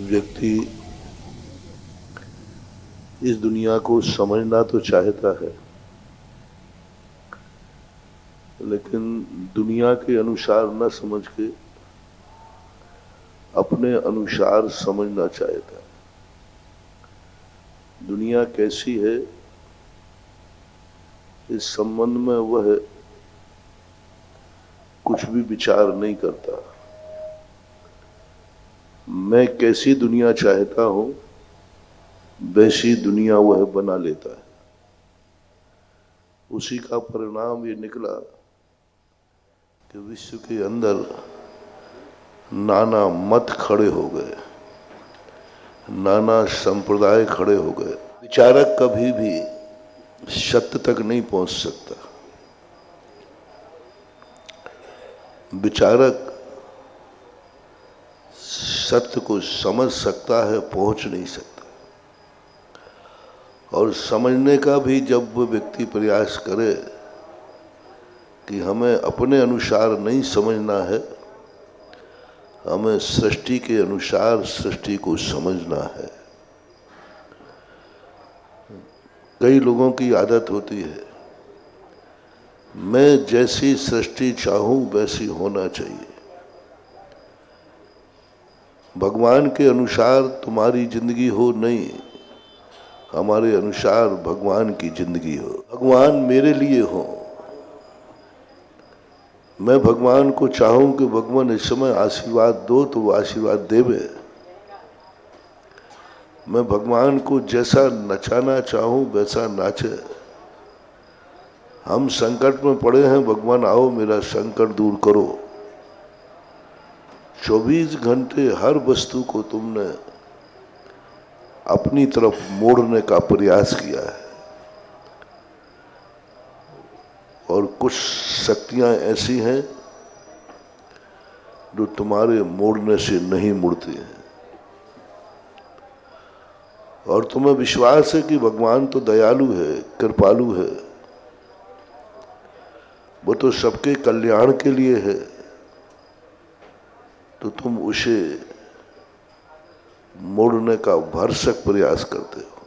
व्यक्ति इस दुनिया को समझना तो चाहता है, लेकिन दुनिया के अनुसार न समझ के अपने अनुसार समझना चाहता है। दुनिया कैसी है, इस संबंध में वह कुछ भी विचार नहीं करता। मैं कैसी दुनिया चाहता हूं, वैसी दुनिया वह बना लेता है। उसी का परिणाम ये निकला कि विश्व के अंदर नाना मत खड़े हो गए, नाना संप्रदाय खड़े हो गए। विचारक कभी भी सत्य तक नहीं पहुंच सकता। विचारक सत्य को समझ सकता है, पहुंच नहीं सकता। और समझने का भी जब वो व्यक्ति प्रयास करे कि हमें अपने अनुसार नहीं समझना है, हमें सृष्टि के अनुसार सृष्टि को समझना है। कई लोगों की आदत होती है, मैं जैसी सृष्टि चाहूं वैसी होना चाहिए। भगवान के अनुसार तुम्हारी जिंदगी हो, नहीं, हमारे अनुसार भगवान की जिंदगी हो। भगवान मेरे लिए हो। मैं भगवान को चाहूं कि भगवान इस समय आशीर्वाद दो, तो वो आशीर्वाद देवे। मैं भगवान को जैसा नचाना चाहूं वैसा नाचे। हम संकट में पड़े हैं, भगवान आओ मेरा संकट दूर करो। 24 घंटे हर वस्तु को तुमने अपनी तरफ मोड़ने का प्रयास किया है, और कुछ शक्तियां ऐसी हैं जो तुम्हारे मोड़ने से नहीं मुड़ती हैं। और तुम्हें विश्वास है कि भगवान तो दयालु है, कृपालु है, वो तो सबके कल्याण के लिए है, तो तुम उसे मोड़ने का भरसक प्रयास करते हो,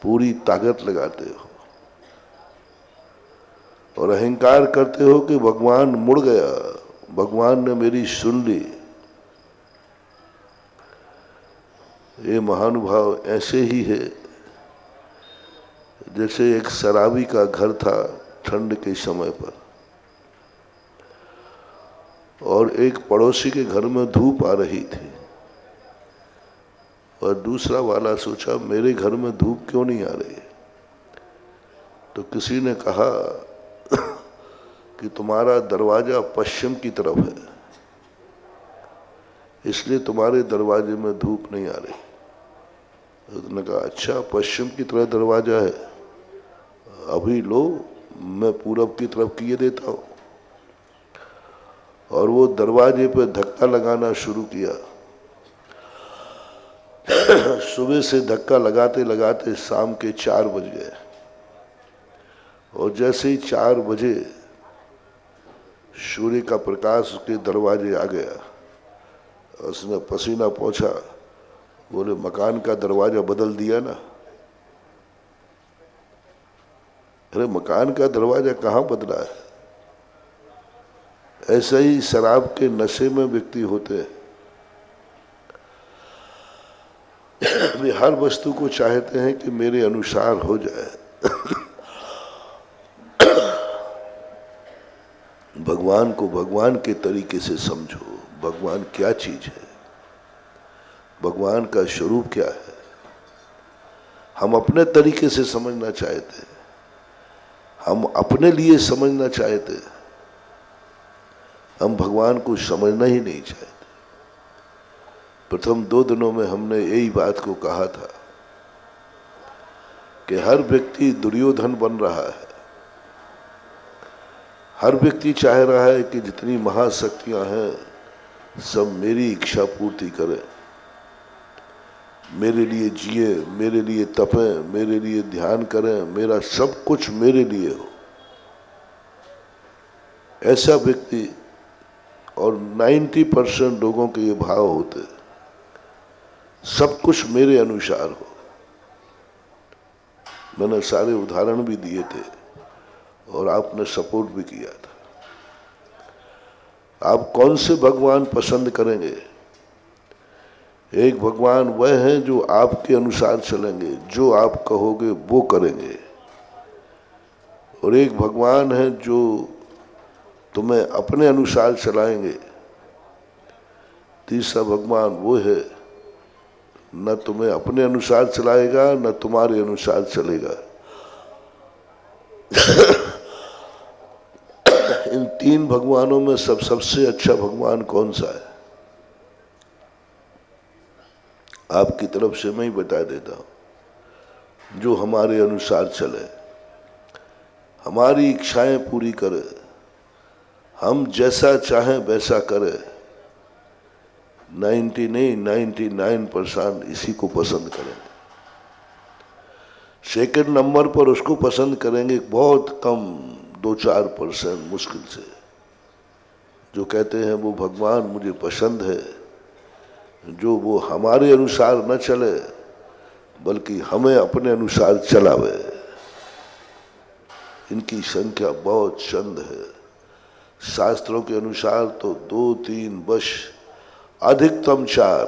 पूरी ताकत लगाते हो, और अहंकार करते हो कि भगवान मुड़ गया, भगवान ने मेरी सुन ली। ये महानुभाव ऐसे ही है जैसे एक शराबी का घर था ठंड के समय पर, और एक पड़ोसी के घर में धूप आ रही थी, और दूसरा वाला सोचा मेरे घर में धूप क्यों नहीं आ रही। तो किसी ने कहा कि तुम्हारा दरवाजा पश्चिम की तरफ है, इसलिए तुम्हारे दरवाजे में धूप नहीं आ रही। उसने कहा अच्छा, पश्चिम की तरफ दरवाजा है, अभी लो, मैं पूरब की तरफ किए देता हूं। और वो दरवाजे पे धक्का लगाना शुरू किया। सुबह से धक्का लगाते लगाते शाम के 4 बज गए, और जैसे ही 4 बजे सूर्य का प्रकाश उसके दरवाजे आ गया, उसने पसीना पोंछा, बोले मकान का दरवाजा बदल दिया ना। अरे मकान का दरवाजा कहाँ बदला है। ऐसा ही शराब के नशे में व्यक्ति होते हैं, वे हर वस्तु को चाहते हैं कि मेरे अनुसार हो जाए। भगवान को भगवान के तरीके से समझो। भगवान क्या चीज है, भगवान का स्वरूप क्या है। हम अपने तरीके से समझना चाहते हैं, हम अपने लिए समझना चाहते हैं, हम भगवान को समझना ही नहीं चाहते। प्रथम 2 दिनों में हमने यही बात को कहा था कि हर व्यक्ति दुर्योधन बन रहा है। हर व्यक्ति चाह रहा है कि जितनी महाशक्तियां हैं सब मेरी इच्छा पूर्ति करें, मेरे लिए जिए, मेरे लिए तपें, मेरे लिए ध्यान करें, मेरा सब कुछ मेरे लिए हो। ऐसा व्यक्ति, और 90% लोगों के ये भाव होते हैं। सब कुछ मेरे अनुसार हो। मैंने सारे उदाहरण भी दिए थे और आपने सपोर्ट भी किया था। आप कौन से भगवान पसंद करेंगे? एक भगवान वह है जो आपके अनुसार चलेंगे, जो आप कहोगे वो करेंगे, और एक भगवान है जो तुम्हें अपने अनुसार चलाएंगे। तीसरा भगवान वो है न तुम्हें अपने अनुसार चलाएगा न तुम्हारे अनुसार चलेगा। इन तीन भगवानों में सबसे अच्छा भगवान कौन सा है? आपकी तरफ से मैं ही बता देता हूं। जो हमारे अनुसार चले, हमारी इच्छाएं पूरी करे, हम जैसा चाहें वैसा करे। 99% इसी को पसंद करेंगे। सेकंड नंबर पर उसको पसंद करेंगे बहुत कम, 2-4% मुश्किल से, जो कहते हैं वो भगवान मुझे पसंद है, जो वो हमारे अनुसार न चले बल्कि हमें अपने अनुसार चलावे। इनकी संख्या बहुत चंद है। शास्त्रों के अनुसार तो 2-3 बस, अधिकतम 4,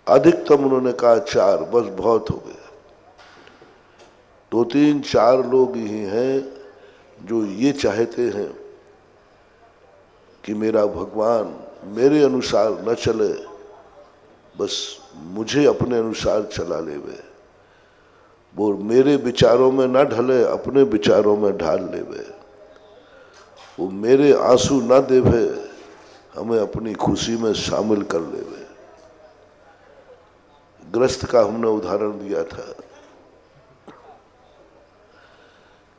अधिकतम उन्होंने कहा 4, बस बहुत हो गया। 2-3-4 लोग ही हैं जो ये चाहते हैं कि मेरा भगवान मेरे अनुसार न चले, बस मुझे अपने अनुसार चला लेवे। वो मेरे विचारों में न ढले, अपने विचारों में ढाल लेवे। वो मेरे आंसू न देवे, हमें अपनी खुशी में शामिल कर लेवे। ग्रस्त का हमने उदाहरण दिया था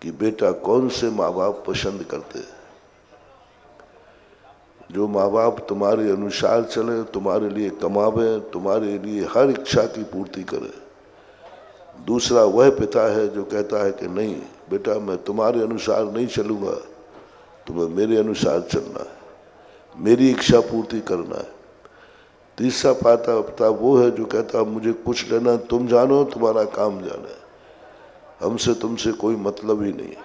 कि बेटा कौन से माँ बाप पसंद करते? जो माँ बाप तुम्हारे अनुसार चले, तुम्हारे लिए कमावे, तुम्हारे लिए हर इच्छा की पूर्ति करे। दूसरा वह पिता है जो कहता है कि नहीं बेटा मैं तुम्हारे अनुसार नहीं चलूंगा, तुम्हें मेरे अनुसार चलना है, मेरी इच्छा पूर्ति करना है। तीसरा पिता वो है जो कहता मुझे कुछ लेना तुम जानो, तुम्हारा काम जाना है, हमसे तुमसे कोई मतलब ही नहीं,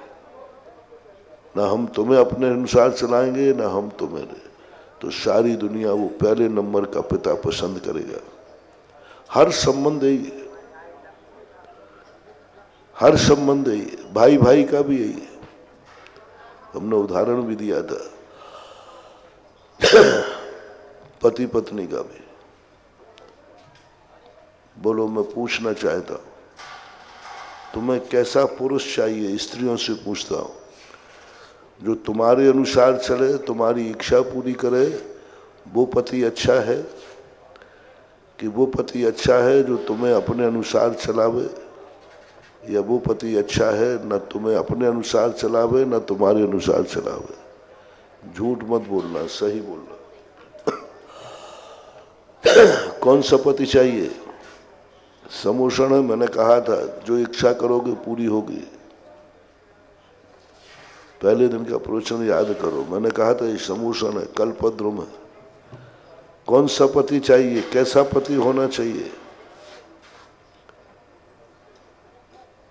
ना हम तुम्हें अपने अनुसार चलाएंगे ना हम तुम्हें। तो सारी दुनिया वो पहले नंबर का पिता पसंद करेगा। हर संबंध यही है, हर संबंध यही है, भाई भाई का भी यही है। हमने उदाहरण भी दिया था पति पत्नी का भी। बोलो मैं पूछना चाहता हूं तुम्हें कैसा पुरुष चाहिए? स्त्रियों से पूछता हूं, जो तुम्हारे अनुसार चले, तुम्हारी इच्छा पूरी करे, वो पति अच्छा है कि वो पति अच्छा है जो तुम्हें अपने अनुसार चलावे? या वो पति अच्छा है न तुम्हें अपने अनुसार चलावे न तुम्हारे अनुसार चलावे? झूठ मत बोलना, सही बोलना। कौन सा पति चाहिए? समोषण है, मैंने कहा था जो इच्छा करोगे पूरी होगी। पहले दिन का प्रवचन याद करो, मैंने कहा था ये समोषण है, कल्पद्रुम है। कौन सा पति चाहिए? कैसा पति होना चाहिए?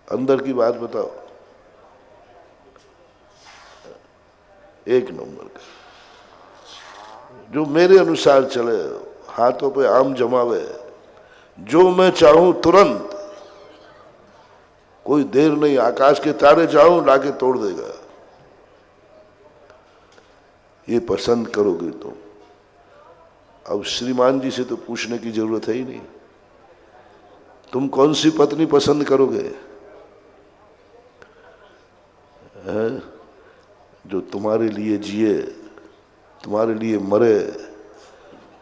अंदर की बात बताओ। एक नंबर का, जो मेरे अनुसार चले, हाथों पे आम जमावे, जो मैं चाहूं तुरंत, कोई देर नहीं, आकाश के तारे चाहूं लाके तोड़ देगा। ये पसंद करोगे तुम। अब श्रीमान जी से तो पूछने की जरूरत है ही नहीं, तुम कौन सी पत्नी पसंद करोगे? है? जो तुम्हारे लिए जिए, तुम्हारे लिए मरे,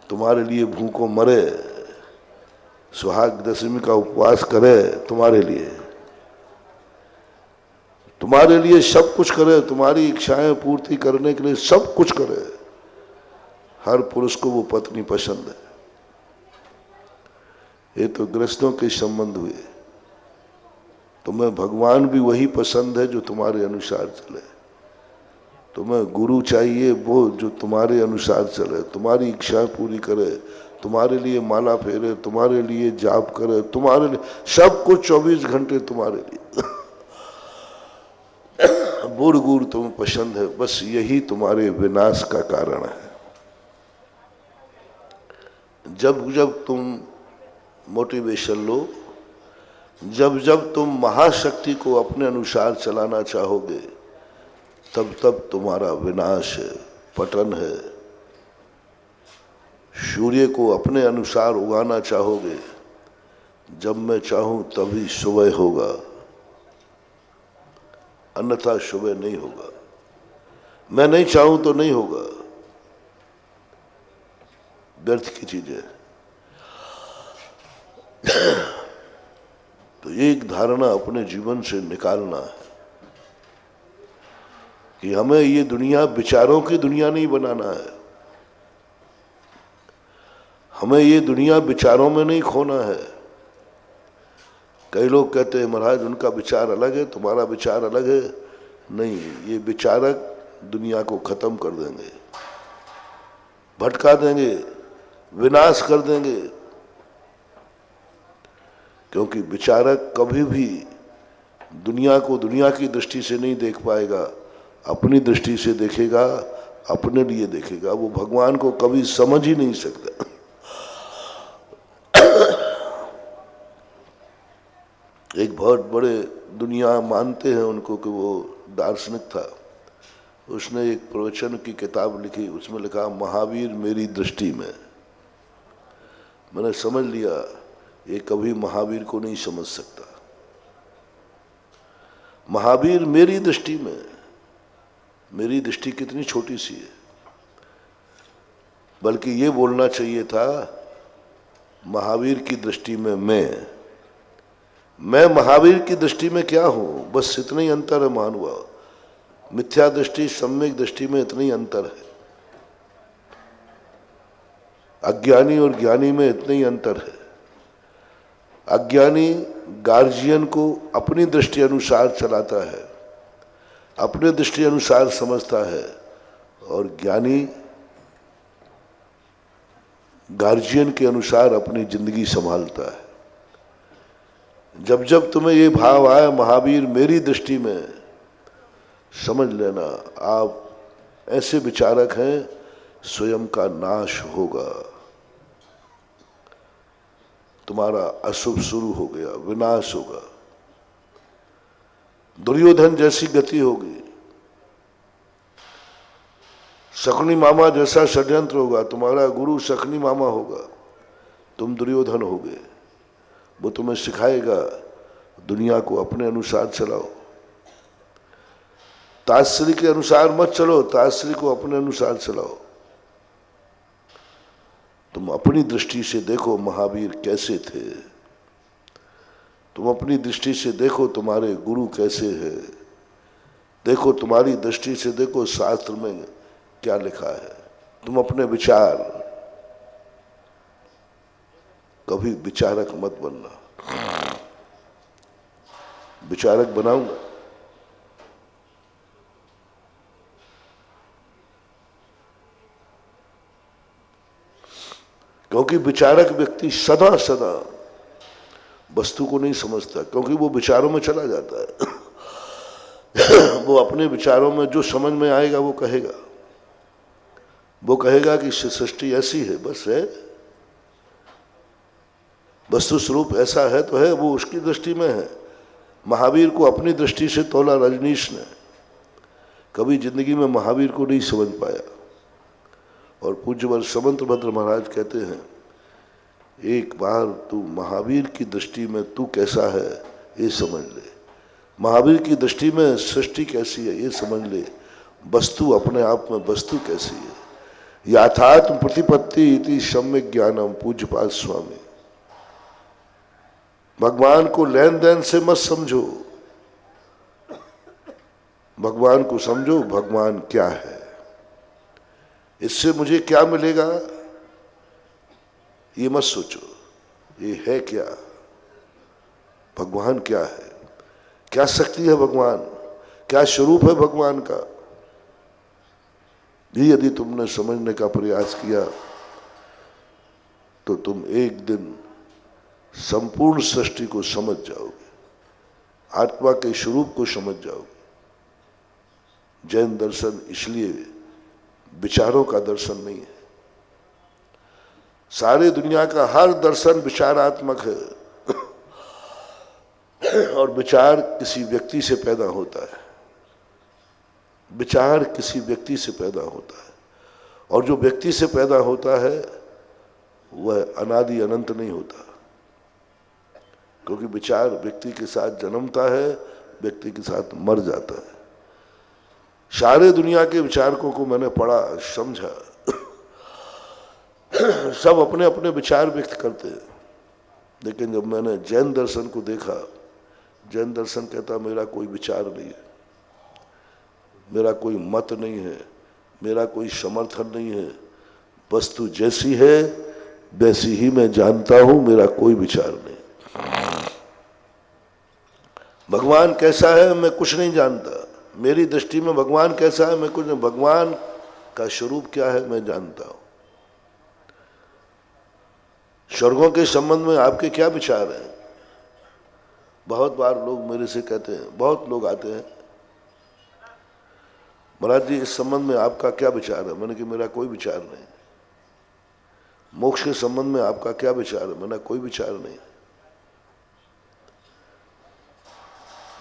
तुम्हारे लिए भूखों मरे, सुहाग दशमी का उपवास करे तुम्हारे लिए, तुम्हारे लिए सब कुछ करे, तुम्हारी इच्छाएं पूर्ति करने के लिए सब कुछ करे। हर पुरुष को वो पत्नी पसंद है। ये तो गृहस्थों के संबंध हुए। तुम्हें भगवान भी वही पसंद है जो तुम्हारे अनुसार चले। तुम्हें गुरु चाहिए वो जो तुम्हारे अनुसार चले, तुम्हारी इच्छाएं पूरी करे, तुम्हारे लिए माला फेरे, तुम्हारे लिए जाप करे, तुम्हारे लिए सब कुछ 24 घंटे तुम्हारे लिए। बुढ़ गुड़ तुम्हें पसंद है, बस यही तुम्हारे विनाश का कारण है। जब जब तुम मोटिवेशन लो, जब जब तुम महाशक्ति को अपने अनुसार चलाना चाहोगे, तब तब तुम्हारा विनाश है, पतन है। सूर्य को अपने अनुसार उगाना चाहोगे, जब मैं चाहूं तभी सुबह होगा, अन्यथा सुबह नहीं होगा। मैं नहीं चाहूं तो नहीं होगा, व्यर्थ की चीजें। तो एक धारणा अपने जीवन से निकालना है कि हमें ये दुनिया विचारों की दुनिया नहीं बनाना है, हमें ये दुनिया विचारों में नहीं खोना है। कई लोग कहते हैं महाराज उनका विचार अलग है, तुम्हारा विचार अलग है। नहीं, ये विचारक दुनिया को खत्म कर देंगे, भटका देंगे, विनाश कर देंगे। क्योंकि विचारक कभी भी दुनिया को दुनिया की दृष्टि से नहीं देख पाएगा, अपनी दृष्टि से देखेगा, अपने लिए देखेगा। वो भगवान को कभी समझ ही नहीं सकता। एक बहुत बड़े दुनिया मानते हैं उनको कि वो दार्शनिक था, उसने एक प्रवचन की किताब लिखी, उसमें लिखा महावीर मेरी दृष्टि में। मैंने समझ लिया ये कभी महावीर को नहीं समझ सकता। महावीर मेरी दृष्टि में, मेरी दृष्टि कितनी छोटी सी है। बल्कि ये बोलना चाहिए था महावीर की दृष्टि में मैं महावीर की दृष्टि में क्या हूं, बस इतना ही अंतर है। महानुभाव, मिथ्या दृष्टि सम्यक दृष्टि में इतना ही अंतर है, अज्ञानी और ज्ञानी में इतना ही अंतर है। अज्ञानी गार्जियन को अपनी दृष्टि अनुसार चलाता है, अपने दृष्टि अनुसार समझता है, और ज्ञानी गार्जियन के अनुसार अपनी जिंदगी संभालता है। जब जब तुम्हें ये भाव आए महावीर मेरी दृष्टि में, समझ लेना आप ऐसे विचारक हैं, स्वयं का नाश होगा, तुम्हारा अशुभ शुरू हो गया, विनाश होगा, दुर्योधन जैसी गति होगी, शकुनी मामा जैसा षड्यंत्र होगा, तुम्हारा गुरु शकुनी मामा होगा, तुम दुर्योधन होगे। वो तुम्हें सिखाएगा दुनिया को अपने अनुसार चलाओ, ताश्री के अनुसार मत चलो, ताश्री को अपने अनुसार चलाओ। तुम अपनी दृष्टि से देखो महावीर कैसे थे, तुम अपनी दृष्टि से देखो तुम्हारे गुरु कैसे हैं, देखो तुम्हारी दृष्टि से देखो शास्त्र में क्या लिखा है। तुम अपने विचार, कभी विचारक मत बनना। विचारक बनाऊंगा, क्योंकि विचारक व्यक्ति सदा सदा वस्तु को नहीं समझता, क्योंकि वो विचारों में चला जाता है। वो अपने विचारों में जो समझ में आएगा वो कहेगा। वो कहेगा कि सृष्टि ऐसी है, बस है, वस्तु स्वरूप ऐसा है तो है, वो उसकी दृष्टि में है। महावीर को अपनी दृष्टि से तोला रजनीश ने, कभी जिंदगी में महावीर को नहीं समझ पाया। और पूज्यवर समंतभद्र महाराज कहते हैं, एक बार तू महावीर की दृष्टि में तू कैसा है ये समझ ले, महावीर की दृष्टि में सृष्टि कैसी है ये समझ ले, वस्तु अपने आप में वस्तु कैसी है। याथात्म प्रतिपत्ति इति सम्यक ज्ञानम, पूज्यपाद स्वामी। भगवान को लेन देन से मत समझो, भगवान को समझो भगवान क्या है, इससे मुझे क्या मिलेगा ये मत सोचो, ये है क्या, भगवान क्या है, क्या शक्ति है भगवान, क्या स्वरूप है भगवान का। भी यदि तुमने समझने का प्रयास किया तो तुम एक दिन संपूर्ण सृष्टि को समझ जाओगे, आत्मा के स्वरूप को समझ जाओगे। जैन दर्शन इसलिए विचारों का दर्शन नहीं है। सारी दुनिया का हर दर्शन विचारात्मक है और विचार किसी व्यक्ति से पैदा होता है। विचार किसी व्यक्ति से पैदा होता है और जो व्यक्ति से पैदा होता है वह अनादि अनंत नहीं होता, क्योंकि विचार व्यक्ति के साथ जन्मता है, व्यक्ति के साथ मर जाता है। सारे दुनिया के विचारकों को मैंने पढ़ा, समझा, सब अपने अपने विचार व्यक्त करते हैं। लेकिन जब मैंने जैन दर्शन को देखा, जैन दर्शन कहता मेरा कोई विचार नहीं है, मेरा कोई मत नहीं है, मेरा कोई समर्थन नहीं है, वस्तु जैसी है वैसी ही मैं जानता हूं, मेरा कोई विचार नहीं। भगवान कैसा है मैं कुछ नहीं जानता, मेरी दृष्टि में भगवान कैसा है मैं कुछ नहीं, भगवान का स्वरूप क्या है मैं जानता हूं। स्वर्गों के संबंध में आपके क्या विचार हैं? बहुत बार लोग मेरे से कहते हैं, बहुत लोग आते हैं, महाराज जी इस संबंध में आपका क्या विचार है? मैंने कहा मेरा कोई विचार नहीं। मोक्ष के संबंध में आपका क्या विचार है? मैंने कोई विचार नहीं।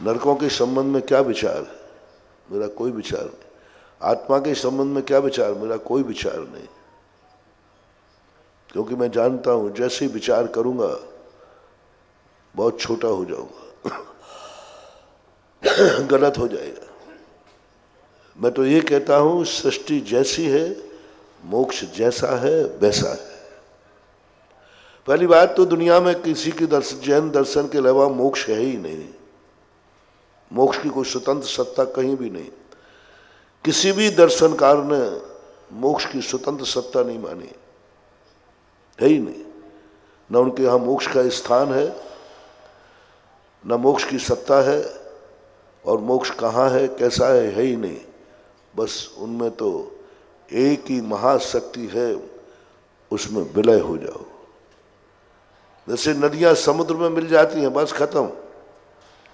नरकों के संबंध में क्या विचार है? मेरा कोई विचार नहीं। आत्मा के संबंध में क्या विचार? मेरा कोई विचार नहीं, क्योंकि मैं जानता हूं जैसे विचार करूंगा बहुत छोटा हो जाऊंगा, गलत हो जाएगा। मैं तो ये कहता हूं सृष्टि जैसी है, मोक्ष जैसा है वैसा है। पहली बात तो दुनिया में किसी की जैन दर्शन के अलावा मोक्ष है ही नहीं। मोक्ष की कोई स्वतंत्र सत्ता कहीं भी नहीं। किसी भी दर्शनकार ने मोक्ष की स्वतंत्र सत्ता नहीं मानी, है ही नहीं। न उनके यहाँ मोक्ष का स्थान है, न मोक्ष की सत्ता है, और मोक्ष कहाँ है कैसा है ही नहीं। बस उनमें तो एक ही महाशक्ति है, उसमें विलय हो जाओ। जैसे नदियां समुद्र में मिल जाती हैं, बस खत्म,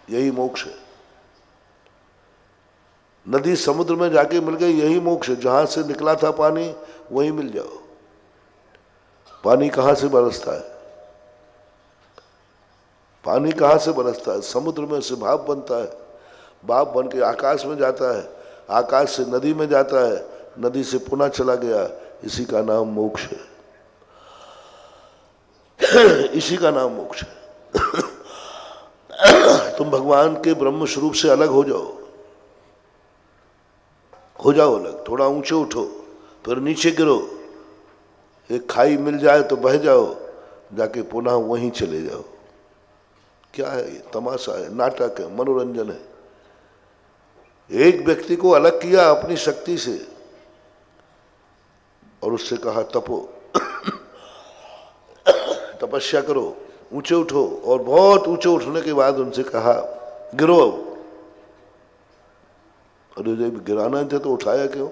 यही मोक्ष है। नदी समुद्र में जाके मिल गई, यही मोक्ष है। जहां से निकला था पानी वहीं मिल जाओ। पानी कहां से बरसता है? पानी कहां से बरसता है? समुद्र में से भाप बनता है, भाप बन के आकाश में जाता है, आकाश से नदी में जाता है, नदी से पुनः चला गया। इसी का नाम मोक्ष है, इसी का नाम मोक्ष है। तुम भगवान के ब्रह्म स्वरूप से अलग हो जाओ, हो जाओ अलग। थोड़ा ऊंचे उठो, फिर नीचे गिरो, एक खाई मिल जाए तो बह जाओ, जाके पुनः वहीं चले जाओ। क्या है ये? तमाशा है, नाटक है, मनोरंजन है। एक व्यक्ति को अलग किया अपनी शक्ति से और उससे कहा तपो, तपस्या करो, ऊंचे उठो, और बहुत ऊंचे उठने के बाद उनसे कहा गिरो। अरे जब गिराना था तो उठाया क्यों?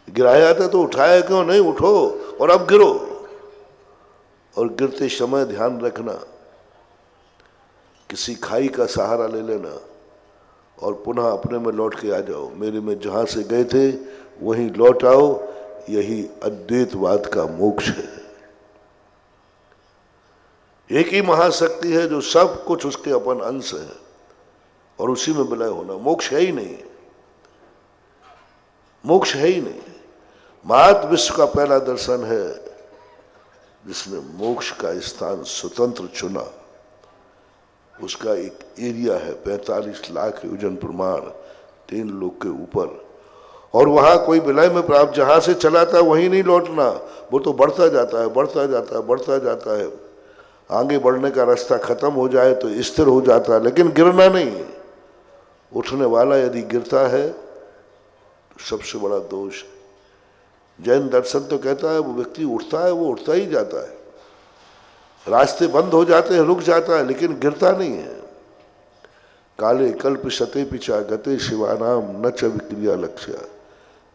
गिराया था तो उठाया क्यों नहीं? उठो और अब गिरो। और गिरते समय ध्यान रखना, किसी खाई का सहारा ले लेना और पुनः अपने में लौट के आ जाओ। मेरे में जहां से गए थे वहीं लौट आओ। यही अद्वैतवाद का मोक्ष है। एक ही महाशक्ति है जो सब कुछ उसके अपन अंश है, और उसी में विलय होना। मोक्ष है ही नहीं, मोक्ष है ही नहीं। मात विश्व का पहला दर्शन है जिसने मोक्ष का स्थान स्वतंत्र चुना। उसका एक एरिया है 45 लाख योजन प्रमाण, 3 लोग के ऊपर, और वहां कोई विलय में प्राप्त जहां से चला था वहीं नहीं लौटना। वो तो बढ़ता जाता है, बढ़ता जाता है, बढ़ता जाता है। आगे बढ़ने का रास्ता खत्म हो जाए तो स्थिर हो जाता है, लेकिन गिरना नहीं। उठने वाला यदि गिरता है तो सबसे बड़ा दोष है। जैन दर्शन तो कहता है वो व्यक्ति उठता है, वो उठता ही जाता है। रास्ते बंद हो जाते हैं, रुक जाता है, लेकिन गिरता नहीं है। काले कल्प शते पिछा गते शिवानाम न च विक्रिया लक्ष्य।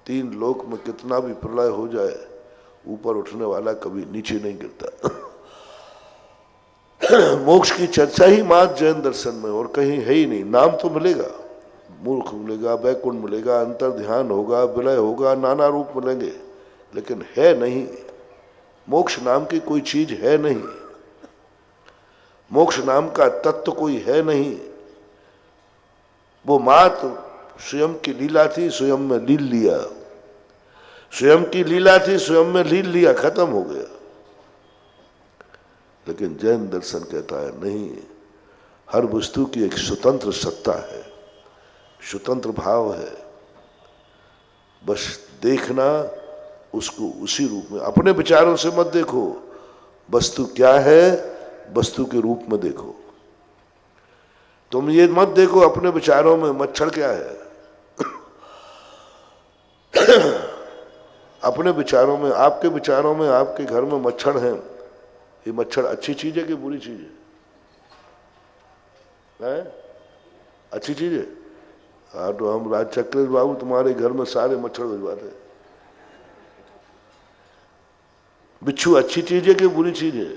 तीन लोक में कितना भी प्रलय हो जाए, ऊपर उठने वाला कभी नीचे नहीं गिरता। मोक्ष की चर्चा ही मात्र जैन दर्शन में और कहीं है ही नहीं। नाम तो मिलेगा, मूर्ख मिलेगा, वैकुंठ मिलेगा, अंतर ध्यान होगा, विलय होगा, नाना रूप मिलेंगे, लेकिन है नहीं। मोक्ष नाम की कोई चीज है नहीं, मोक्ष नाम का तत्व कोई है नहीं। वो मात्र स्वयं की लीला थी, स्वयं में लील लिया, स्वयं की लीला थी, स्वयं में लील लिया, खत्म हो गया। लेकिन जैन दर्शन कहता है नहीं, हर वस्तु की एक स्वतंत्र सत्ता है, स्वतंत्र भाव है, बस देखना उसको उसी रूप में। अपने विचारों से मत देखो वस्तु क्या है, वस्तु के रूप में देखो। तुम ये मत देखो अपने विचारों में मच्छर क्या है। अपने विचारों में, आपके विचारों में आपके घर में मच्छर हैं, ये मच्छर अच्छी चीज है कि बुरी चीज है? अच्छी चीज है। हाँ, तो हम राज चक्रेश बाबू तुम्हारे घर में सारे मच्छर भिजवाते। बिच्छू अच्छी चीज है कि बुरी चीज है?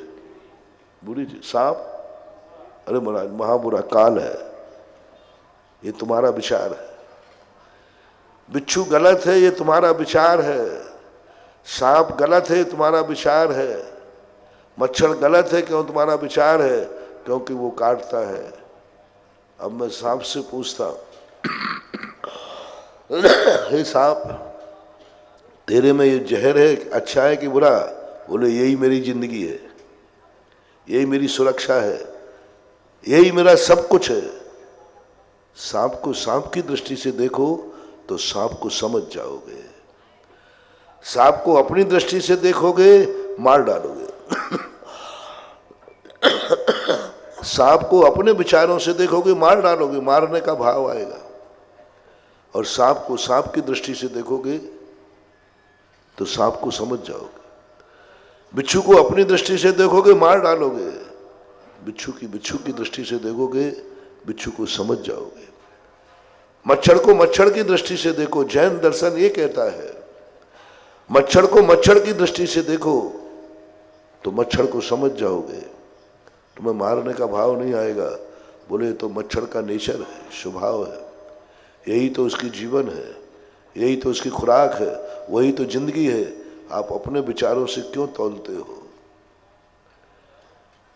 बुरी चीज। सांप, अरे महाराज महाबुरा काल है, ये तुम्हारा विचार है। बिच्छू गलत है, ये तुम्हारा विचार है। सांप गलत है, तुम्हारा विचार है। मच्छर गलत है, क्यों? तुम्हारा विचार है, क्योंकि वो काटता है। अब मैं सांप से पूछता, हे सांप, तेरे में ये जहर है, अच्छा है कि बुरा? बोले यही मेरी जिंदगी है, यही मेरी सुरक्षा है, यही मेरा सब कुछ है। सांप को सांप की दृष्टि से देखो तो सांप को समझ जाओगे। सांप को अपनी दृष्टि से देखोगे, मार डालोगे। सांप को अपने विचारों से देखोगे, मार डालोगे, मारने का भाव आएगा। और सांप को सांप की दृष्टि से देखोगे तो सांप को समझ जाओगे। बिच्छू को अपनी दृष्टि से देखोगे, मार डालोगे। बिच्छू की दृष्टि से देखोगे, बिच्छू को समझ जाओगे। मच्छर को मच्छर की दृष्टि से देखो। जैन दर्शन ये कहता है, मच्छर को मच्छर की दृष्टि से देखो तो मच्छर को समझ जाओगे, तुम्हें मारने का भाव नहीं आएगा। बोले तो मच्छर का नेचर है, स्वभाव है, यही तो उसकी जीवन है, यही तो उसकी खुराक है, वही तो जिंदगी है। आप अपने विचारों से क्यों तौलते हो?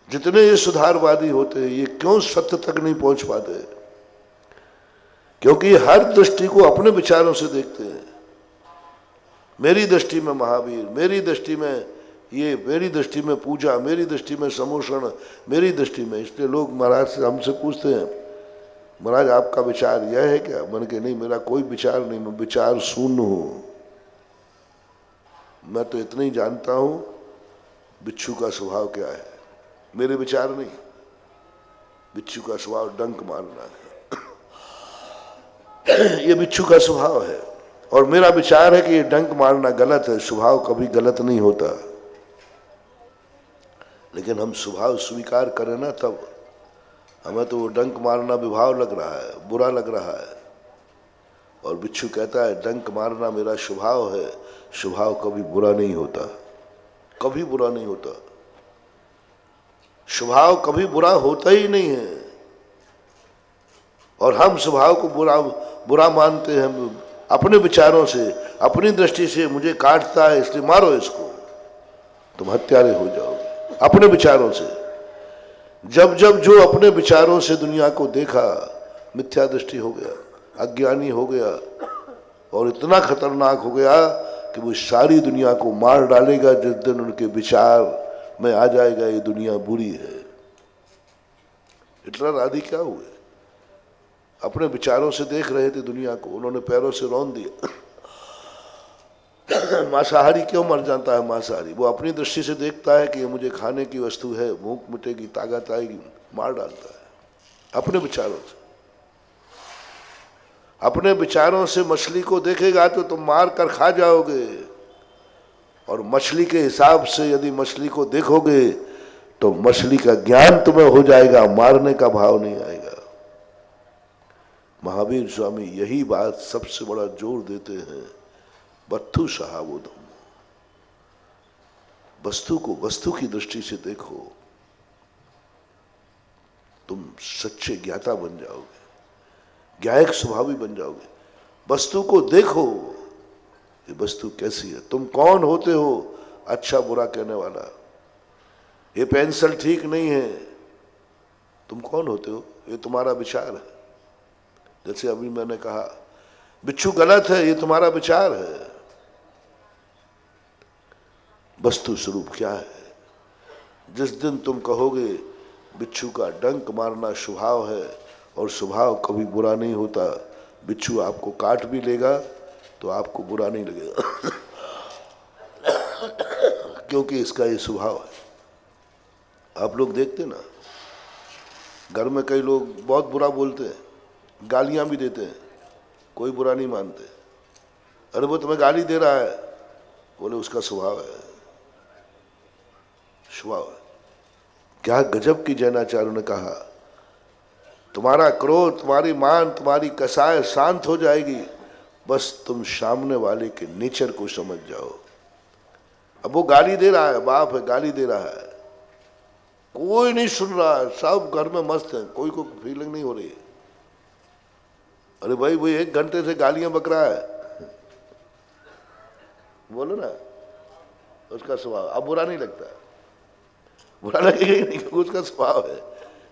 जितने ये सुधारवादी होते हैं, ये क्यों सत्य तक नहीं पहुंच पाते? क्योंकि हर दृष्टि को अपने विचारों से देखते हैं। मेरी दृष्टि में महावीर, मेरी दृष्टि में ये, मेरी दृष्टि में पूजा, मेरी दृष्टि में समोषण, मेरी दृष्टि में। इसलिए लोग महाराज से हमसे पूछते हैं, महाराज आपका विचार यह है क्या? मैंने कहा नहीं, मेरा कोई विचार नहीं, मैं विचार शून्य हूं। मैं तो इतना ही जानता हूं बिच्छू का स्वभाव क्या है, मेरे विचार नहीं। बिच्छू का स्वभाव डंक मारना है। ये बिच्छू का स्वभाव है और मेरा विचार है कि ये डंक मारना गलत है। स्वभाव कभी गलत नहीं होता, लेकिन हम स्वभाव स्वीकार करें ना, तब हमें तो वो डंक मारना विभाव लग रहा है, बुरा लग रहा है। और बिच्छू कहता है डंक मारना मेरा स्वभाव है। स्वभाव कभी बुरा नहीं होता, कभी बुरा नहीं होता। स्वभाव कभी बुरा होता ही नहीं है। और हम स्वभाव को बुरा मानते हैं अपने विचारों से, अपनी दृष्टि से। मुझे काटता है इसलिए मारो इसको, तुम हत्यारे हो जाओगे अपने विचारों से। जब जब जो अपने विचारों से दुनिया को देखा, मिथ्या दृष्टि हो गया, अज्ञानी हो गया और इतना खतरनाक हो गया कि वो सारी दुनिया को मार डालेगा जिस दिन उनके विचार में आ जाएगा ये दुनिया बुरी है। हिटलर आदि क्या हुए? अपने विचारों से देख रहे थे दुनिया को, उन्होंने पैरों से रौंद दिया। मांसाहारी क्यों मर जाता है? मांसाहारी वो अपनी दृष्टि से देखता है कि ये मुझे खाने की वस्तु है, भूख मिटेगी, ताकत आएगी, मार डालता है अपने विचारों से। अपने विचारों से मछली को देखेगा तो तुम मार कर खा जाओगे, और मछली के हिसाब से यदि मछली को देखोगे तो मछली का ज्ञान तुम्हें हो जाएगा, मारने का भाव नहीं आएगा। महावीर स्वामी यही बात सबसे बड़ा जोर देते हैं वस्तु सहावोधम, वस्तु को वस्तु की दृष्टि से देखो, तुम सच्चे ज्ञाता बन जाओगे, ज्ञायक स्वभावी बन जाओगे। वस्तु को देखो, ये वस्तु कैसी है, तुम कौन होते हो अच्छा बुरा कहने वाला, ये पेंसिल ठीक नहीं है, तुम कौन होते हो, ये तुम्हारा विचार है। जैसे अभी मैंने कहा बिच्छू गलत है, ये तुम्हारा विचार है। वस्तु स्वरूप क्या है? जिस दिन तुम कहोगे बिच्छू का डंक मारना स्वभाव है और स्वभाव कभी बुरा नहीं होता, बिच्छू आपको काट भी लेगा तो आपको बुरा नहीं लगेगा क्योंकि इसका ये स्वभाव है। आप लोग देखते ना, घर में कई लोग बहुत बुरा बोलते हैं, गालियां भी देते हैं, कोई बुरा नहीं मानते। अरे वो तुम्हें गाली दे रहा है, बोले उसका स्वभाव है, स्वभाव है। क्या गजब की जैनाचार्यों ने कहा, तुम्हारा क्रोध, तुम्हारी मान, तुम्हारी कसाय शांत हो जाएगी बस तुम सामने वाले के नेचर को समझ जाओ। अब वो गाली दे रहा है, बाप है गाली दे रहा है, कोई नहीं सुन रहा है, सब घर में मस्त है, कोई को फीलिंग नहीं हो रही है। अरे भाई वो 1 घंटे से गालियां बक रहा है, बोलो ना, उसका स्वभाव। अब बुरा नहीं लगता, बुरा लगेगा ही नहीं क्योंकि उसका स्वभाव है,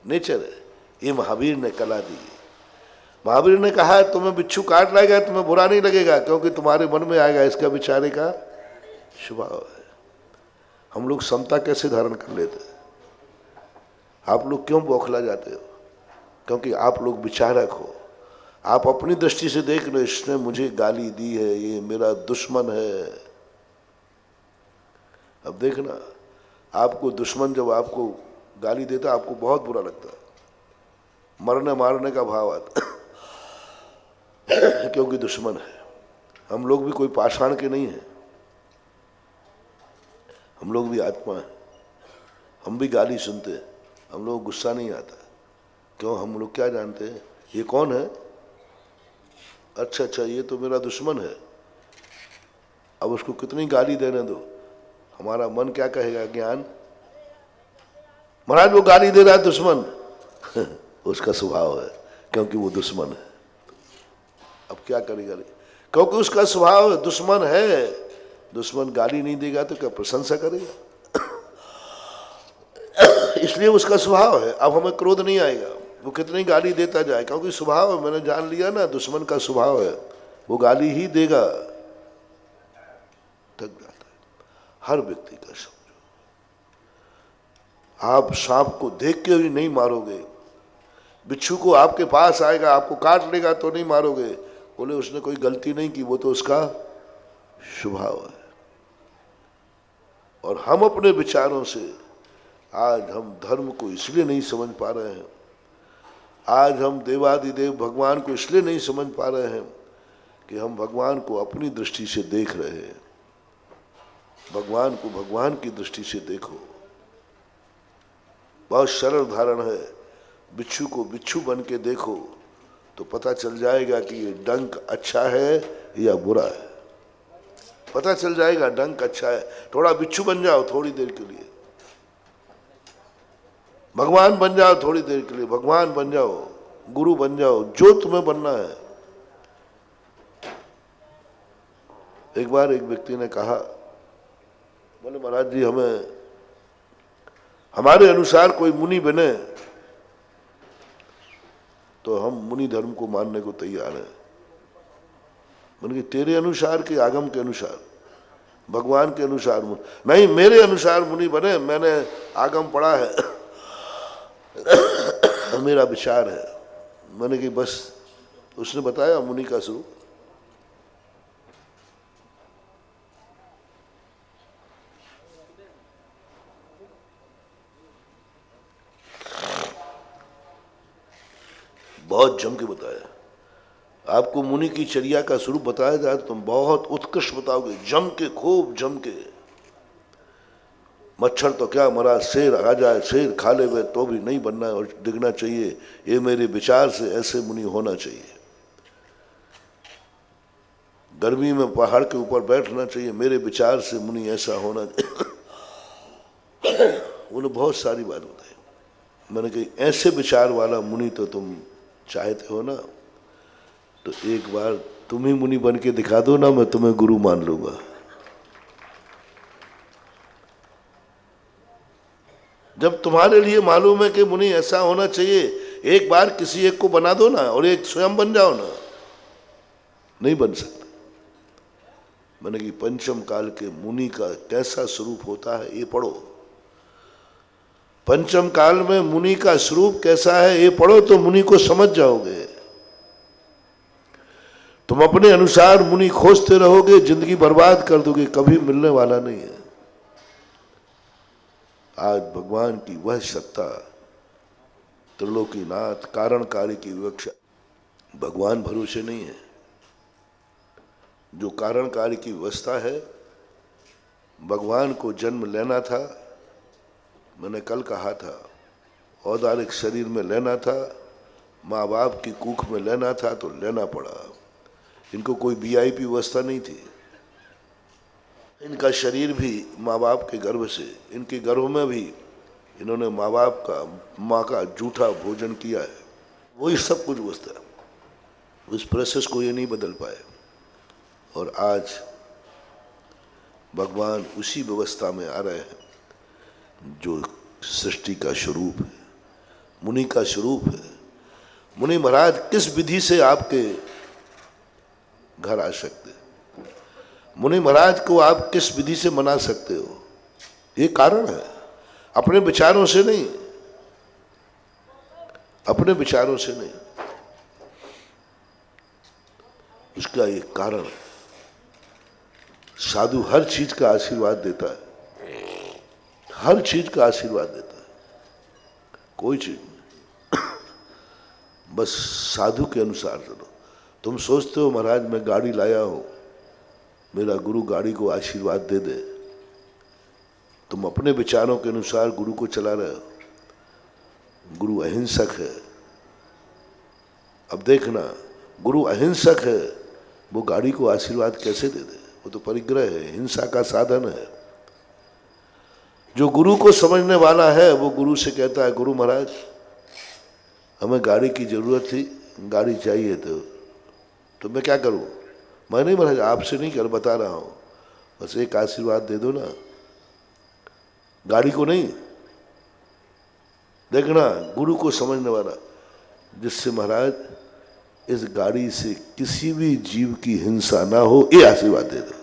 नेचर है। ये महावीर ने कला दी। महावीर ने कहा है तुम्हें बिच्छू काट लाएगा तुम्हें बुरा नहीं लगेगा क्योंकि तुम्हारे मन में आएगा इसका बेचारे का स्वभाव है। हम लोग समता कैसे धारण कर लेते हैं? आप लोग क्यों बौखला जाते हो? क्योंकि आप लोग विचारक हो। आप अपनी दृष्टि से देख रहे, इसने मुझे गाली दी है, ये मेरा दुश्मन है। अब देखना, आपको दुश्मन जब आपको गाली देता आपको बहुत बुरा लगता है, मरने मारने का भाव आता क्योंकि दुश्मन है। हम लोग भी कोई पाषाण के नहीं हैं, हम लोग भी आत्मा है, हम भी गाली सुनते हैं, हम लोग गुस्सा नहीं आता। क्यों? हम लोग क्या जानते हैं ये कौन है? अच्छा अच्छा, ये तो मेरा दुश्मन है। अब उसको कितनी गाली देने दो, हमारा मन क्या कहेगा? ज्ञान, महाराज वो गाली दे रहा है दुश्मन उसका स्वभाव है क्योंकि वो दुश्मन है। अब क्या करेगा? क्योंकि उसका स्वभाव है, दुश्मन है। दुश्मन गाली नहीं देगा तो क्या प्रशंसा करेगा? इसलिए उसका स्वभाव है। अब हमें क्रोध नहीं आएगा, वो कितनी गाली देता जाए, क्योंकि स्वभाव है। मैंने जान लिया ना, दुश्मन का स्वभाव है, वो गाली ही देगा। थक जाता है हर व्यक्ति का। समझो, आप सांप को देख के भी नहीं मारोगे, बिच्छू को आपके पास आएगा आपको काट लेगा तो नहीं मारोगे, बोले उसने कोई गलती नहीं की, वो तो उसका स्वभाव है। और हम अपने विचारों से आज हम धर्म को इसलिए नहीं समझ पा रहे हैं, आज हम देवादिदेव भगवान को इसलिए नहीं समझ पा रहे हैं कि हम भगवान को अपनी दृष्टि से देख रहे हैं। भगवान को भगवान की दृष्टि से देखो। बहुत सरल उदाहरण है, बिच्छू को बिच्छू बन के देखो तो पता चल जाएगा कि ये डंक अच्छा है या बुरा है। पता चल जाएगा डंक अच्छा है। थोड़ा बिच्छू बन जाओ थोड़ी देर के लिए, भगवान बन जाओ थोड़ी देर के लिए, भगवान बन जाओ, गुरु बन जाओ, जो तुम्हें बनना है। एक बार एक व्यक्ति ने कहा, बोले महाराज जी हमें हमारे अनुसार कोई मुनि बने तो हम मुनि धर्म को मानने को तैयार हैं। मैंने कहा तेरे अनुसार के आगम के अनुसार, भगवान के अनुसार? नहीं, मेरे अनुसार मुनि बने, मैंने आगम पढ़ा है मेरा विचार है। मैंने कि बस उसने बताया मुनि का स्वरूप। बहुत जम के बताया। आपको मुनि की चर्या का स्वरूप बताया जाए तो तुम बहुत उत्कृष्ट बताओगे, जम के, खूब जम के। मच्छर तो क्या मरा, शेर आ जाए शेर खा ले वे तो भी नहीं बनना और दिखना चाहिए। ये मेरे विचार से ऐसे मुनि होना चाहिए। गर्मी में पहाड़ के ऊपर बैठना चाहिए, मेरे विचार से मुनि ऐसा होना उन्होंने बहुत सारी बात बताई। मैंने कही ऐसे विचार वाला मुनि तो तुम चाहते हो ना, तो एक बार तुम ही मुनि बन के दिखा दो ना, मैं तुम्हें गुरु मान लूंगा। जब तुम्हारे लिए मालूम है कि मुनि ऐसा होना चाहिए, एक बार किसी एक को बना दो ना और एक स्वयं बन जाओ ना। नहीं बन सकता। मैंने कि पंचम काल के मुनि का कैसा स्वरूप होता है ये पढ़ो। पंचम काल में मुनि का स्वरूप कैसा है ये पढ़ो तो मुनि को समझ जाओगे। तुम अपने अनुसार मुनि खोजते रहोगे, जिंदगी बर्बाद कर दोगे, कभी मिलने वाला नहीं है। आज भगवान की वह सत्ता, त्रिलोकीनाथ कारण कार्य की विवक्षा भगवान भरोसे नहीं है। जो कारण कार्य की व्यवस्था है, भगवान को जन्म लेना था, मैंने कल कहा था, औदारिक शरीर में लेना था, माँ बाप की कुख में लेना था तो लेना पड़ा। इनको कोई वीआईपी व्यवस्था नहीं थी। इनका शरीर भी माँ बाप के गर्भ से, इनके गर्भ में भी इन्होंने माँ बाप का, माँ का जूठा भोजन किया है। वही सब कुछ व्यवस्था है, उस प्रोसेस को ये नहीं बदल पाए। और आज भगवान उसी व्यवस्था में आ रहे हैं जो सृष्टि का स्वरूप है, मुनि का स्वरूप है। मुनि महाराज किस विधि से आपके घर आ सकते, मुनि महाराज को आप किस विधि से मना सकते हो, ये कारण है। अपने विचारों से नहीं, अपने विचारों से नहीं, उसका एक कारण है। साधु हर चीज का आशीर्वाद देता है, हर चीज का आशीर्वाद देता है, कोई चीज नहीं, बस साधु के अनुसार चलो। तुम सोचते हो महाराज मैं गाड़ी लाया हूं, मेरा गुरु गाड़ी को आशीर्वाद दे दे, तुम अपने विचारों के अनुसार गुरु को चला रहे हो। गुरु अहिंसक है। अब देखना, गुरु अहिंसक है, वो गाड़ी को आशीर्वाद कैसे दे दे? वो तो परिग्रह है, हिंसा का साधन है। जो गुरु को समझने वाला है वो गुरु से कहता है, गुरु महाराज हमें गाड़ी की जरूरत थी, गाड़ी चाहिए तो मैं क्या करूं? मैं नहीं महाराज आपसे नहीं कर, बता रहा हूं, बस एक आशीर्वाद दे दो ना, गाड़ी को नहीं। देखना गुरु को समझने वाला, जिससे महाराज इस गाड़ी से किसी भी जीव की हिंसा ना हो, ये आशीर्वाद दे दो।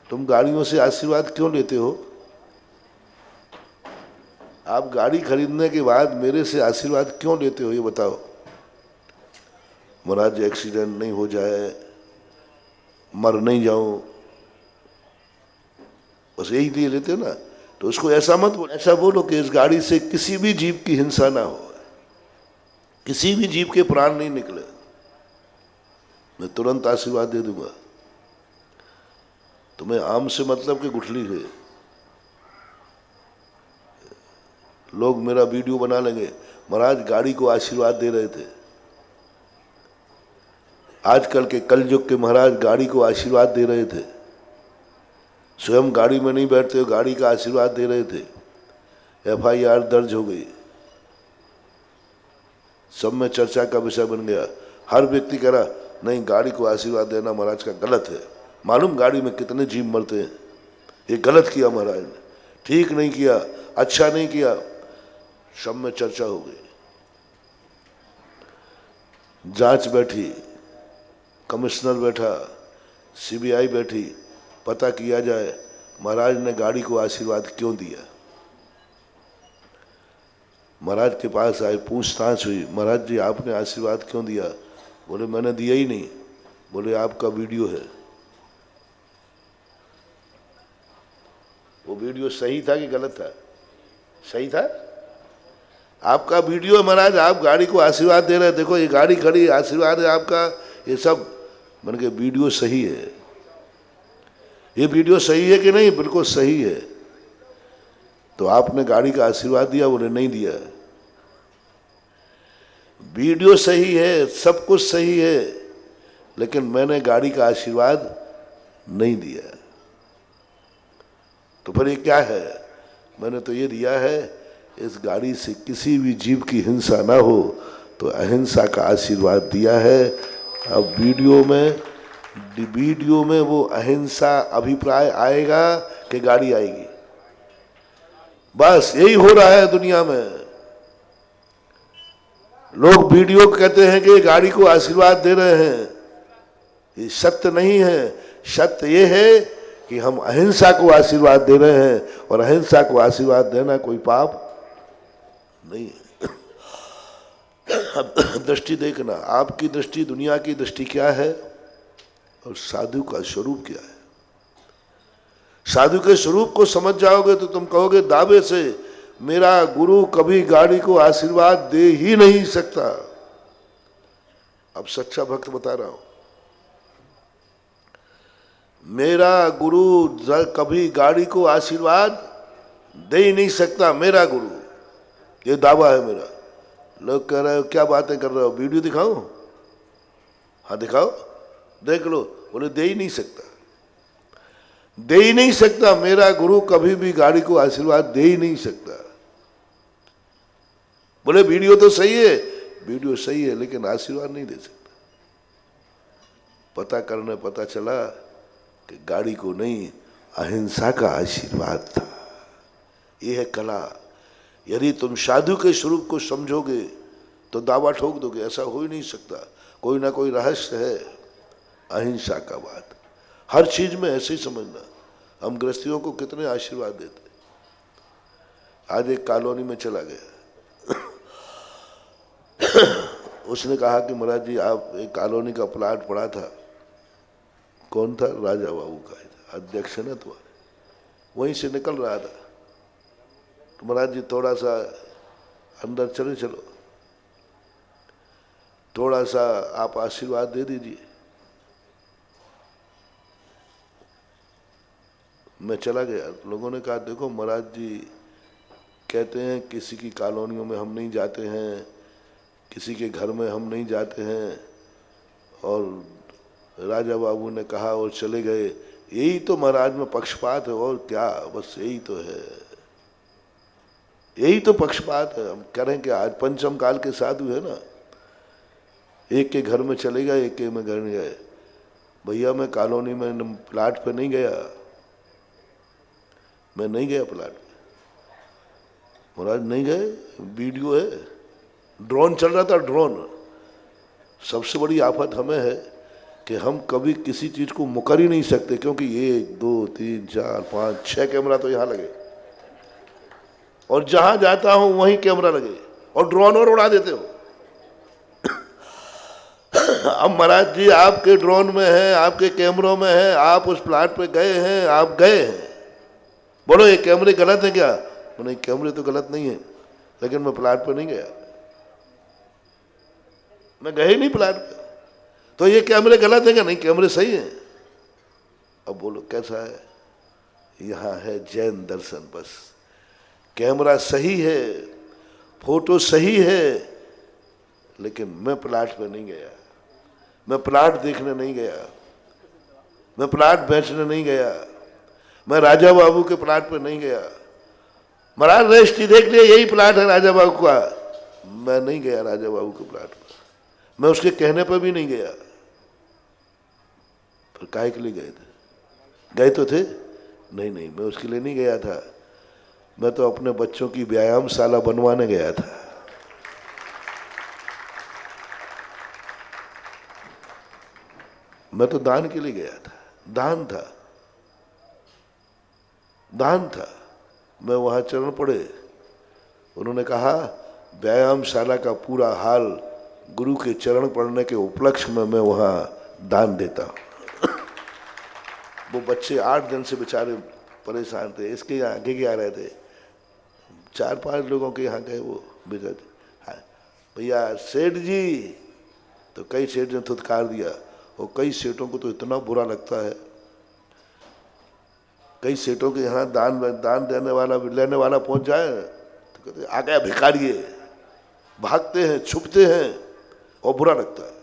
तुम गाड़ियों से आशीर्वाद क्यों लेते हो? आप गाड़ी खरीदने के बाद मेरे से आशीर्वाद क्यों लेते हो ये बताओ। महाराज एक्सीडेंट नहीं हो जाए, मर नहीं जाऊं, बस यही लिए लेते हो ना। तो उसको ऐसा मत बोलो, ऐसा बोलो कि इस गाड़ी से किसी भी जीव की हिंसा ना हो, किसी भी जीव के प्राण नहीं निकले, मैं तुरंत आशीर्वाद दे दूंगा। तुम्हें आम से मतलब कि गुठली है। लोग मेरा वीडियो बना लेंगे, महाराज गाड़ी को आशीर्वाद दे रहे थे। आजकल के कलयुग के महाराज गाड़ी को आशीर्वाद दे रहे थे, स्वयं गाड़ी में नहीं बैठते हो, गाड़ी का आशीर्वाद दे रहे थे। FIR दर्ज हो गई, सब में चर्चा का विषय बन गया। हर व्यक्ति कह रहा नहीं गाड़ी को आशीर्वाद देना महाराज का गलत है। मालूम गाड़ी में कितने जीव मरते हैं, ये गलत किया महाराज ने, ठीक नहीं किया, अच्छा नहीं किया, सब में चर्चा हो गई। जांच बैठी, कमिश्नर बैठा, CBI बैठी, पता किया जाए महाराज ने गाड़ी को आशीर्वाद क्यों दिया। महाराज के पास आए, पूछताछ हुई, महाराज जी आपने आशीर्वाद क्यों दिया? बोले मैंने दिया ही नहीं। बोले आपका वीडियो है। वो वीडियो सही था कि गलत था? सही था। आपका वीडियो है महाराज, आप गाड़ी को आशीर्वाद दे रहे हैं, देखो ये गाड़ी खड़ी, आशीर्वाद है आपका, ये सब मन के वीडियो सही है। ये वीडियो सही है कि नहीं? बिल्कुल सही है। तो आपने गाड़ी का आशीर्वाद दिया? बोले नहीं दिया। वीडियो सही है, सब कुछ सही है, लेकिन मैंने गाड़ी का आशीर्वाद नहीं दिया। तो फिर ये क्या है? मैंने तो ये दिया है, इस गाड़ी से किसी भी जीव की हिंसा ना हो, तो अहिंसा का आशीर्वाद दिया है। अब वीडियो में वो अहिंसा अभिप्राय आएगा कि गाड़ी आएगी? बस यही हो रहा है दुनिया में। लोग वीडियो कहते हैं कि गाड़ी को आशीर्वाद दे रहे हैं, ये सत्य नहीं है। सत्य ये है कि हम अहिंसा को आशीर्वाद दे रहे हैं, और अहिंसा को आशीर्वाद देना कोई पाप नहीं है। अब दृष्टि देखना, आपकी दृष्टि दुनिया की दृष्टि क्या है और साधु का स्वरूप क्या है। साधु के स्वरूप को समझ जाओगे तो तुम कहोगे दावे से, मेरा गुरु कभी गाड़ी को आशीर्वाद दे ही नहीं सकता। अब सच्चा भक्त बता रहा हूं, मेरा गुरु कभी गाड़ी को आशीर्वाद दे ही नहीं सकता, मेरा गुरु, ये दावा है मेरा। लोग कह रहे हो क्या बातें कर रहे हो, वीडियो दिखाओ? हाँ दिखाओ, देख लो। बोले दे ही नहीं सकता, दे ही नहीं सकता, मेरा गुरु कभी भी गाड़ी को आशीर्वाद दे ही नहीं सकता। बोले वीडियो तो सही है, वीडियो सही है, लेकिन आशीर्वाद नहीं दे सकता। पता करने पता चला कि गाड़ी को नहीं, अहिंसा का आशीर्वाद था। यह है कला। यदि तुम साधु के स्वरूप को समझोगे तो दावा ठोक दोगे ऐसा हो ही नहीं सकता, कोई ना कोई रहस्य है। अहिंसा का बात हर चीज में ऐसे ही समझना। हम गृहस्थियों को कितने आशीर्वाद देते। आज एक कॉलोनी में चला गया, उसने कहा कि महाराज जी आप, एक कॉलोनी का प्लाट पड़ा था, कौन था? राजा बाबू का अध्यक्ष है ना तुम्हारे, वहीं से निकल रहा था। तो महाराज जी थोड़ा सा अंदर चले चलो, थोड़ा सा आप आशीर्वाद दे दीजिए। मैं चला गया। लोगों ने कहा देखो महाराज जी कहते हैं किसी की कॉलोनियों में हम नहीं जाते हैं, किसी के घर में हम नहीं जाते हैं, और राजा बाबू ने कहा और चले गए। यही तो महाराज में पक्षपात है, और क्या, बस यही तो है, यही तो पक्षपात है। हम करें कि आज पंचम काल के साधु है ना, एक के घर में चले गए, एक के में घर में गए। भैया मैं कॉलोनी में प्लाट पे नहीं गया, मैं नहीं गया प्लाट पे। महाराज नहीं गए, वीडियो है, ड्रोन चल रहा था, ड्रोन। सबसे बड़ी आफत हमें है कि हम कभी किसी चीज को मुकर ही नहीं सकते, क्योंकि 1 2 3 4 5 6 कैमरा तो यहाँ लगे, और जहां जाता हूं वहीं कैमरा लगे, और ड्रोन और उड़ा देते हो। अब महाराज जी आपके ड्रोन में है, आपके कैमरों में है, आप उस प्लाट पे गए हैं, आप गए हैं, बोलो ये कैमरे गलत है क्या? नहीं, कैमरे तो गलत नहीं है, लेकिन मैं प्लाट पे नहीं गया, मैं गए नहीं प्लाट पे, तो ये कैमरे गलत है क्या? नहीं, कैमरे सही है। अब बोलो कैसा है? यहां है जैन दर्शन। बस कैमरा सही है, फोटो सही है, लेकिन मैं प्लाट पे नहीं गया, मैं प्लाट देखने नहीं गया, मैं प्लाट बेचने नहीं गया, मैं राजा बाबू के प्लाट पे नहीं गया। महाराज रजिस्ट्री देख लिया, यही प्लाट है राजा बाबू का, मैं नहीं गया राजा बाबू के प्लाट पर, मैं उसके कहने पर भी नहीं गया। फिर काहे के लिए गए थे? गए तो थे? नहीं नहीं, मैं उसके लिए नहीं गया था, मैं तो अपने बच्चों की व्यायामशाला बनवाने गया था। मैं तो दान के लिए गया था, दान था, दान था। मैं वहां चरण पड़े, उन्होंने कहा व्यायामशाला का पूरा हाल गुरु के चरण पड़ने के उपलक्ष्य में मैं वहां दान देता हूं। वो बच्चे 8 दिन से बेचारे परेशान थे, इसके यहाँ आगे के आ रहे थे, 4-5 लोगों के यहाँ गए वो बेचारे। भैया सेठ जी, तो कई सेठ ने धुतकार दिया, और कई सेठों को तो इतना बुरा लगता है, कई सेठों के यहाँ दान देने वाला लेने वाला पहुंच जाए तो कहते आ गया भिखारी है, भागते हैं, छुपते हैं, और बुरा लगता है।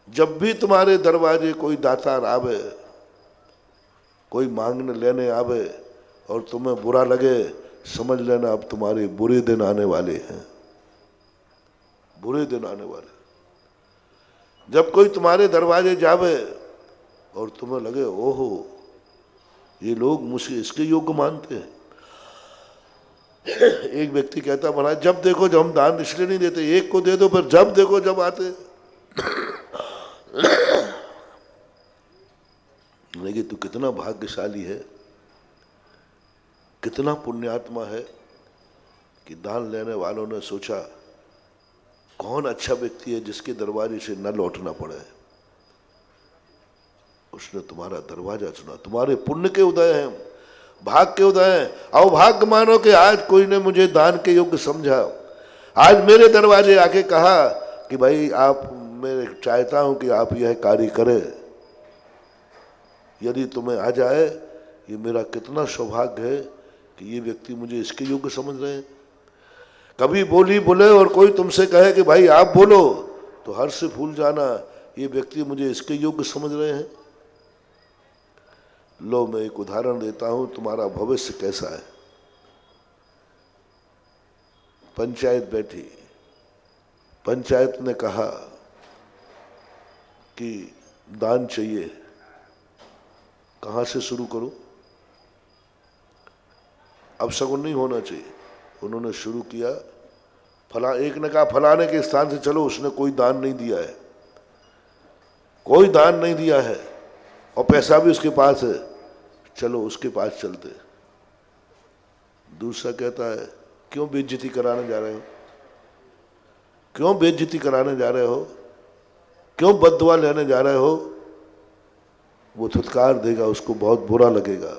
जब भी तुम्हारे दरवाजे कोई दातार आवे, कोई मांगने लेने आवे और तुम्हें बुरा लगे, समझ लेना अब तुम्हारे बुरे दिन आने वाले हैं, बुरे दिन आने वाले। जब कोई तुम्हारे दरवाजे जावे और तुम्हें लगे ओहो ये लोग मुझे इसके योग्य मानते हैं। एक व्यक्ति कहता महाराज जब देखो जब हम दान इसलिए नहीं देते, एक को दे दो, पर जब देखो जब आते। लेकिन तू कितना भाग्यशाली है, कितना पुण्यात्मा है कि दान लेने वालों ने सोचा कौन अच्छा व्यक्ति है जिसके दरवाजे से न लौटना पड़े, उसने तुम्हारा दरवाजा चुना। तुम्हारे पुण्य के उदय हैं, भाग के उदय हैं। आओ भाग्य मानो कि आज कोई ने मुझे दान के योग्य समझा, आज मेरे दरवाजे आके कहा कि भाई आप, मैं चाहता हूं कि आप यह कार्य करें। यदि तुम्हें आ जाए, ये मेरा कितना सौभाग्य है कि ये व्यक्ति मुझे इसके योग्य समझ रहे हैं। कभी बोली बोले और कोई तुमसे कहे कि भाई आप बोलो, तो हर्ष से फूल जाना, ये व्यक्ति मुझे इसके योग्य समझ रहे हैं। लो मैं एक उदाहरण देता हूं, तुम्हारा भविष्य कैसा है। पंचायत बैठी, पंचायत ने कहा कि दान चाहिए, कहां से शुरू करूं। अब शगुन नहीं होना चाहिए। उन्होंने शुरू किया, एक ने कहा फलाने के स्थान से चलो, उसने कोई दान नहीं दिया है, कोई दान नहीं दिया है और पैसा भी उसके पास है, चलो उसके पास चलते। दूसरा कहता है क्यों बेइज्जती कराने जा रहे हो, क्यों बेइज्जती कराने जा रहे हो, क्यों बद्दुआ लेने जा रहे हो। वो धुतकार देगा, उसको बहुत बुरा लगेगा।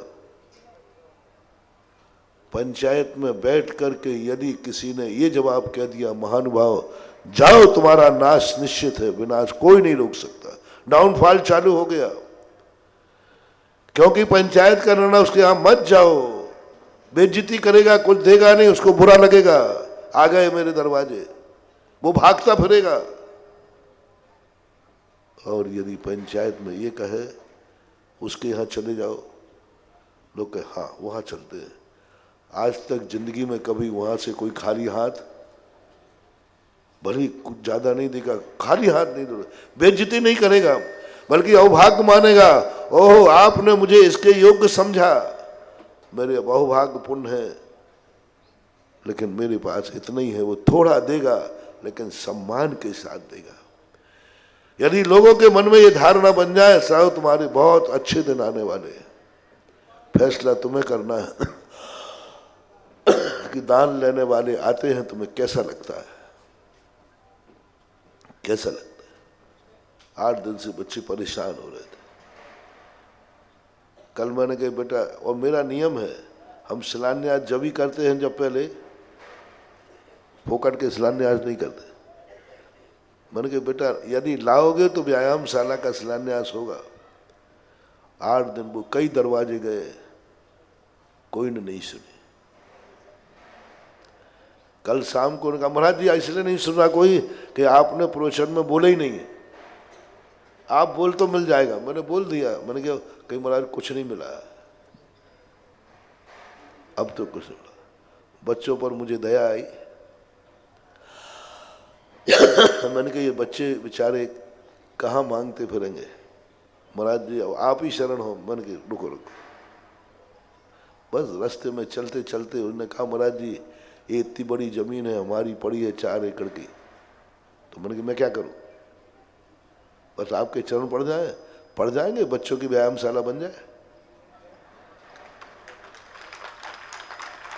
पंचायत में बैठ करके यदि किसी ने ये जवाब कह दिया, महानुभाव जाओ तुम्हारा नाश निश्चित है, विनाश कोई नहीं रोक सकता, डाउनफॉल चालू हो गया। क्योंकि पंचायत का निर्णय उसके यहां मत जाओ, बेइज्जती करेगा, कुछ देगा नहीं, उसको बुरा लगेगा। आ गए मेरे दरवाजे, वो भागता फिरेगा। और यदि पंचायत में ये कहे उसके यहां चले जाओ, लोग कहे हाँ वहां चलते हैं। आज तक जिंदगी में कभी वहां से कोई खाली हाथ, भले कुछ ज्यादा नहीं देगा, खाली हाथ नहीं देगा, बेइज्जती नहीं करेगा, बल्कि अहोभाग्य मानेगा। ओह आपने मुझे इसके योग्य समझा, मेरे अहोभाग्य पुण्य है, लेकिन मेरे पास इतना ही है। वो थोड़ा देगा लेकिन सम्मान के साथ देगा। यदि लोगों के मन में ये धारणा बन जाए, साहब तुम्हारे बहुत अच्छे दिन आने वाले हैं। फैसला तुम्हें करना है कि दान लेने वाले आते हैं, तुम्हें कैसा लगता है, कैसा लगता है। 8 दिन से बच्चे परेशान हो रहे थे। कल मैंने कहा बेटा, और मेरा नियम है, हम शिलान्यास जब ही करते हैं जब पहले फोकट के शिलान्यास नहीं करते। मैंने कहा बेटा यदि लाओगे तो व्यायामशाला का शिलान्यास होगा। 8 दिन वो कई दरवाजे गए, कोई ने नहीं सुनी। कल शाम को उन्होंने कहा महाराज जी इसलिए नहीं सुन रहा कोई कि आपने प्रवचन में बोले ही नहीं, आप बोल तो मिल जाएगा। मैंने बोल दिया, मैंने कहा कहीं महाराज कुछ नहीं मिला, अब तो कुछ नहीं मिला। बच्चों पर मुझे दया आई। मैंने कहा ये बच्चे बेचारे कहाँ मांगते फिरेंगे, महाराज जी अब आप ही शरण हो। मैंने कहा रुको रुको। बस रास्ते में चलते चलते उन्होंने कहा महाराज जी ये इतनी बड़ी जमीन है हमारी, पड़ी है 4 एकड़ की, तो मैंने कहा मैं क्या करूं, बस आपके चरण पड़ जाएंगे, बच्चों की व्यायामशाला बन जाए।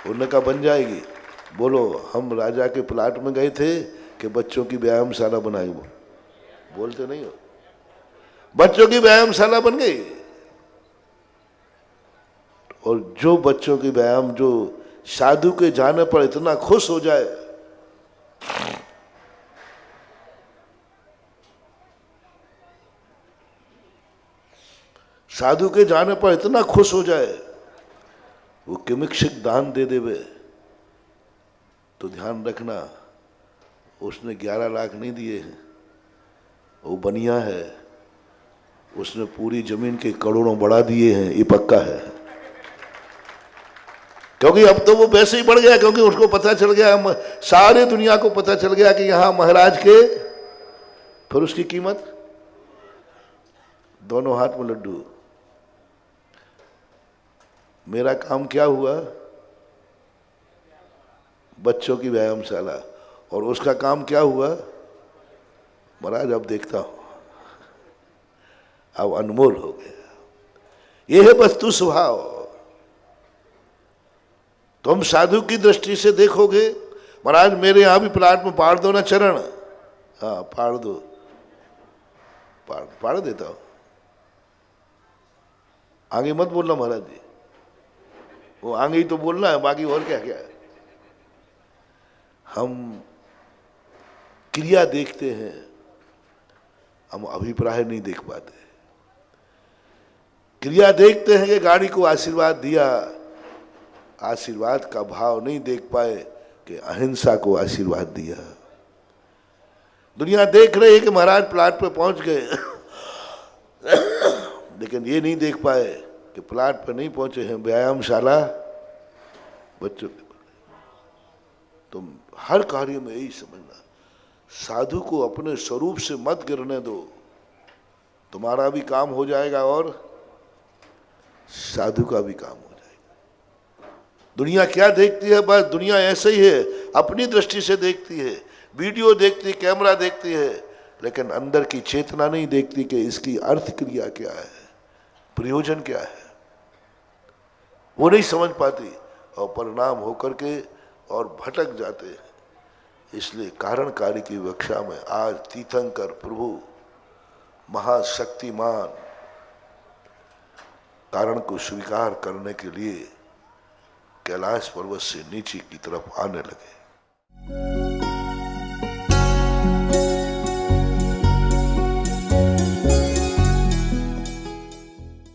उन्होंने कहा बन जाएगी। बोलो हम राजा के प्लाट में गए थे कि बच्चों की व्यायामशाला बनाई, वो बोलते नहीं हो, बच्चों की व्यायामशाला बन गई। और जो बच्चों की व्यायाम, जो साधु के जाने पर इतना खुश हो जाए, साधु के जाने पर इतना खुश हो जाए, वो किमिक्षिक दान दे देवे, तो ध्यान रखना उसने 11 लाख नहीं दिए हैं, वो बनिया है, उसने पूरी जमीन के करोड़ों बढ़ा दिए हैं, ये पक्का है। क्योंकि अब तो वो वैसे ही बढ़ गया, क्योंकि उसको पता चल गया, सारी दुनिया को पता चल गया कि यहां महाराज के, फिर उसकी कीमत, दोनों हाथ में लड्डू। मेरा काम क्या हुआ? बच्चों की व्यायामशाला। और उसका काम क्या हुआ? महाराज अब देखता हूं, अब अनमोल हो गया। यह है वस्तु स्वभाव। तुम साधु की दृष्टि से देखोगे, महाराज मेरे यहां भी प्लाट में पाड़ दो ना चरण, हाँ पाड़ दो, पाड़ देता हूं, आगे मत बोलना महाराज जी, वो आगे ही तो बोलना है, बाकी और क्या क्या है। हम क्रिया देखते हैं, हम अभिप्राय नहीं देख पाते। क्रिया देखते हैं कि गाड़ी को आशीर्वाद दिया, आशीर्वाद का भाव नहीं देख पाए कि अहिंसा को आशीर्वाद दिया। दुनिया देख रही है कि महाराज प्लाट पे पहुंच गए लेकिन ये नहीं देख पाए कि प्लाट पे नहीं पहुंचे हैं, व्यायामशाला बच्चों के। तुम हर कार्य में यही समझना, साधु को अपने स्वरूप से मत गिरने दो, तुम्हारा भी काम हो जाएगा और साधु का भी काम हो जाएगा। दुनिया क्या देखती है? बस दुनिया ऐसे ही है, अपनी दृष्टि से देखती है, वीडियो देखती, कैमरा देखती है, लेकिन अंदर की चेतना नहीं देखती कि इसकी अर्थ क्रिया क्या है, प्रयोजन क्या है, वो नहीं समझ पाती और परिणाम होकर के और भटक जाते हैं। इसलिए कारण कार्य की विवक्षा में आज तीर्थंकर प्रभु महाशक्तिमान कारण को स्वीकार करने के लिए कैलाश पर्वत से नीचे की तरफ आने लगे।